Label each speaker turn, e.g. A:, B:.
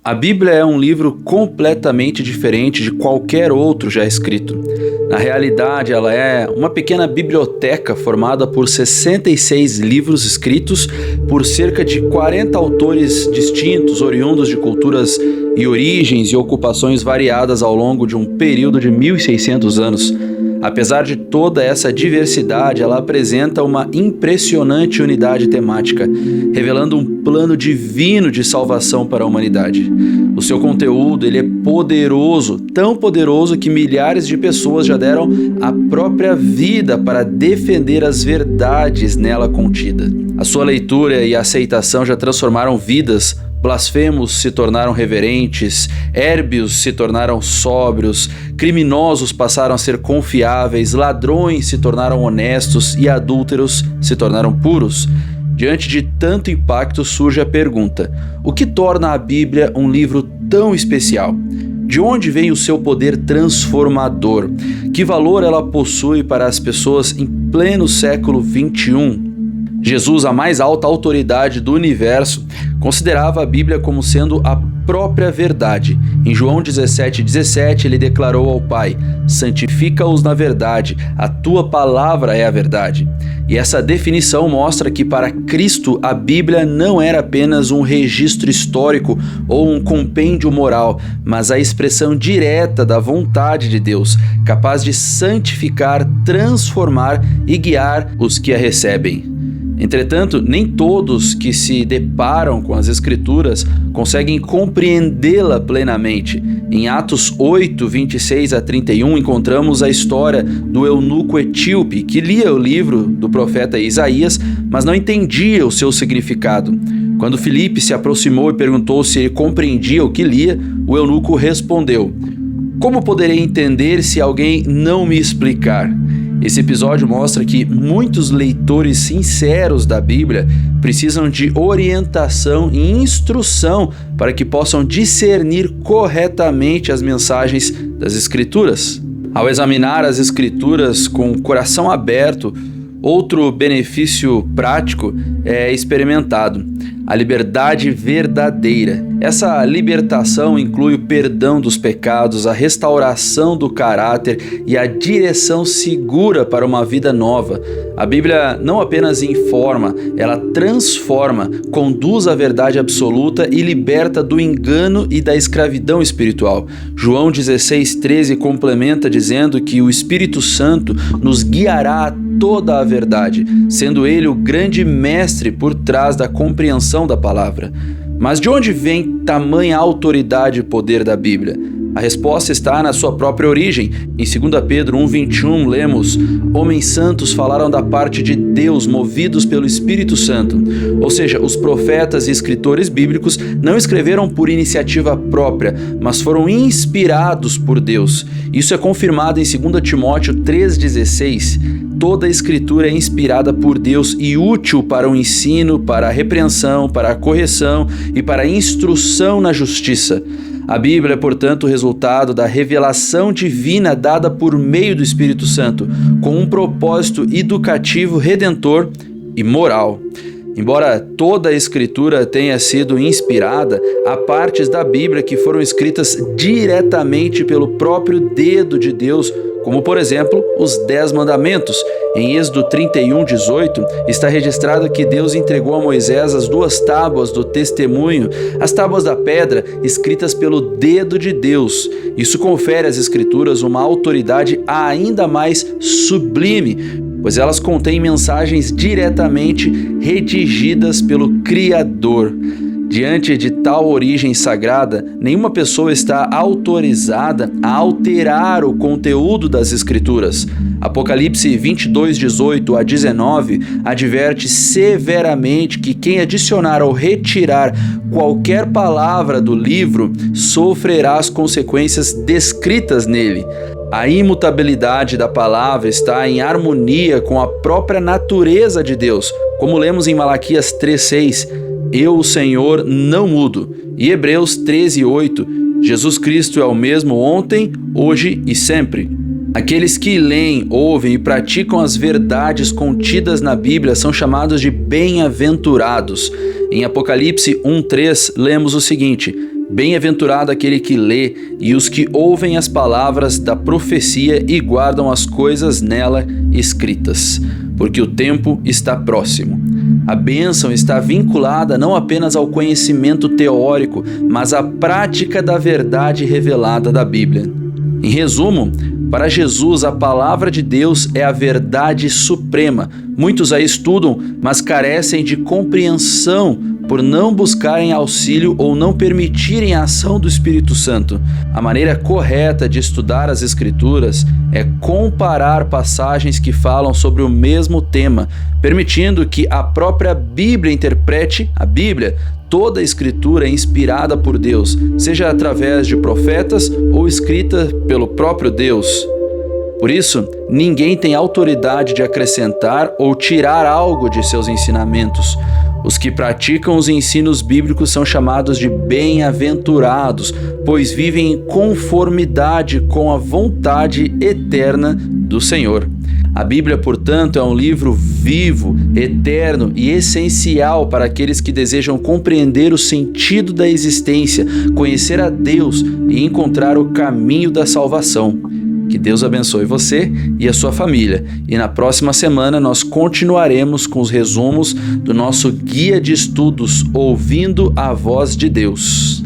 A: A Bíblia é um livro completamente diferente de qualquer outro já escrito. Na realidade, ela é uma pequena biblioteca formada por 66 livros escritos por cerca de 40 autores distintos, oriundos de culturas e origens e ocupações variadas ao longo de um período de 1.600 anos. Apesar de toda essa diversidade, ela apresenta uma impressionante unidade temática, revelando um plano divino de salvação para a humanidade. O seu conteúdo ele é poderoso, tão poderoso que milhares de pessoas já deram a própria vida para defender as verdades nela contidas. A sua leitura e aceitação já transformaram vidas. Blasfemos se tornaram reverentes, érbios se tornaram sóbrios, criminosos passaram a ser confiáveis, ladrões se tornaram honestos e adúlteros se tornaram puros. Diante de tanto impacto surge a pergunta: o que torna a Bíblia um livro tão especial? De onde vem o seu poder transformador? Que valor ela possui para as pessoas em pleno século XXI? Jesus, a mais alta autoridade do universo, considerava a Bíblia como sendo a própria verdade. Em João 17:17, ele declarou ao Pai: santifica-os na verdade, a tua palavra é a verdade. E essa definição mostra que para Cristo a Bíblia não era apenas um registro histórico ou um compêndio moral, mas a expressão direta da vontade de Deus, capaz de santificar, transformar e guiar os que a recebem. Entretanto, nem todos que se deparam com as Escrituras conseguem compreendê-la plenamente. Em Atos 8, 26 a 31, encontramos a história do eunuco etíope que lia o livro do profeta Isaías, mas não entendia o seu significado. Quando Filipe se aproximou e perguntou se ele compreendia o que lia, o eunuco respondeu: como poderei entender se alguém não me explicar? Esse episódio mostra que muitos leitores sinceros da Bíblia precisam de orientação e instrução para que possam discernir corretamente as mensagens das Escrituras. Ao examinar as Escrituras com o coração aberto, outro benefício prático é experimentado: a liberdade verdadeira. Essa libertação inclui o perdão dos pecados, a restauração do caráter e a direção segura para uma vida nova. A Bíblia não apenas informa, ela transforma, conduz à verdade absoluta e liberta do engano e da escravidão espiritual. João 16:13 complementa dizendo que o Espírito Santo nos guiará a toda a verdade, sendo ele o grande mestre por trás da compreensão da palavra. Mas de onde vem tamanha autoridade e poder da Bíblia? A resposta está na sua própria origem. Em 2 Pedro 1:21 lemos: homens santos falaram da parte de Deus, movidos pelo Espírito Santo. Ou seja, os profetas e escritores bíblicos não escreveram por iniciativa própria, mas foram inspirados por Deus. Isso é confirmado em 2 Timóteo 3:16. Toda a Escritura é inspirada por Deus e útil para o ensino, para a repreensão, para a correção e para a instrução na justiça. A Bíblia é, portanto, o resultado da revelação divina dada por meio do Espírito Santo, com um propósito educativo, redentor e moral. Embora toda a Escritura tenha sido inspirada, há partes da Bíblia que foram escritas diretamente pelo próprio dedo de Deus, como, por exemplo, os 10 mandamentos. Em Êxodo 31:18 está registrado que Deus entregou a Moisés as 2 tábuas do testemunho, as tábuas da pedra, escritas pelo dedo de Deus. Isso confere às Escrituras uma autoridade ainda mais sublime, pois elas contêm mensagens diretamente redigidas pelo Criador. Diante de tal origem sagrada, nenhuma pessoa está autorizada a alterar o conteúdo das Escrituras. Apocalipse 22:18 a 19 adverte severamente que quem adicionar ou retirar qualquer palavra do livro sofrerá as consequências descritas nele. A imutabilidade da palavra está em harmonia com a própria natureza de Deus, como lemos em Malaquias 3:6. Eu, o Senhor, não mudo. E Hebreus 13:8, Jesus Cristo é o mesmo ontem, hoje e sempre. Aqueles que leem, ouvem e praticam as verdades contidas na Bíblia são chamados de bem-aventurados. Em Apocalipse 1:3, lemos o seguinte: Bem-aventurado aquele que lê e os que ouvem as palavras da profecia e guardam as coisas nela escritas, porque o tempo está próximo. A bênção está vinculada não apenas ao conhecimento teórico, mas à prática da verdade revelada da Bíblia. Em resumo, para Jesus, a palavra de Deus é a verdade suprema. Muitos a estudam, mas carecem de compreensão por não buscarem auxílio ou não permitirem a ação do Espírito Santo. A maneira correta de estudar as Escrituras é comparar passagens que falam sobre o mesmo tema, permitindo que a própria Bíblia interprete a Bíblia. Toda a Escritura é inspirada por Deus, seja através de profetas ou escrita pelo próprio Deus. Por isso, ninguém tem autoridade de acrescentar ou tirar algo de seus ensinamentos. Os que praticam os ensinos bíblicos são chamados de bem-aventurados, pois vivem em conformidade com a vontade eterna do Senhor. A Bíblia, portanto, é um livro vivo, eterno e essencial para aqueles que desejam compreender o sentido da existência, conhecer a Deus e encontrar o caminho da salvação. Que Deus abençoe você e a sua família. E na próxima semana nós continuaremos com os resumos do nosso guia de estudos Ouvindo a Voz de Deus.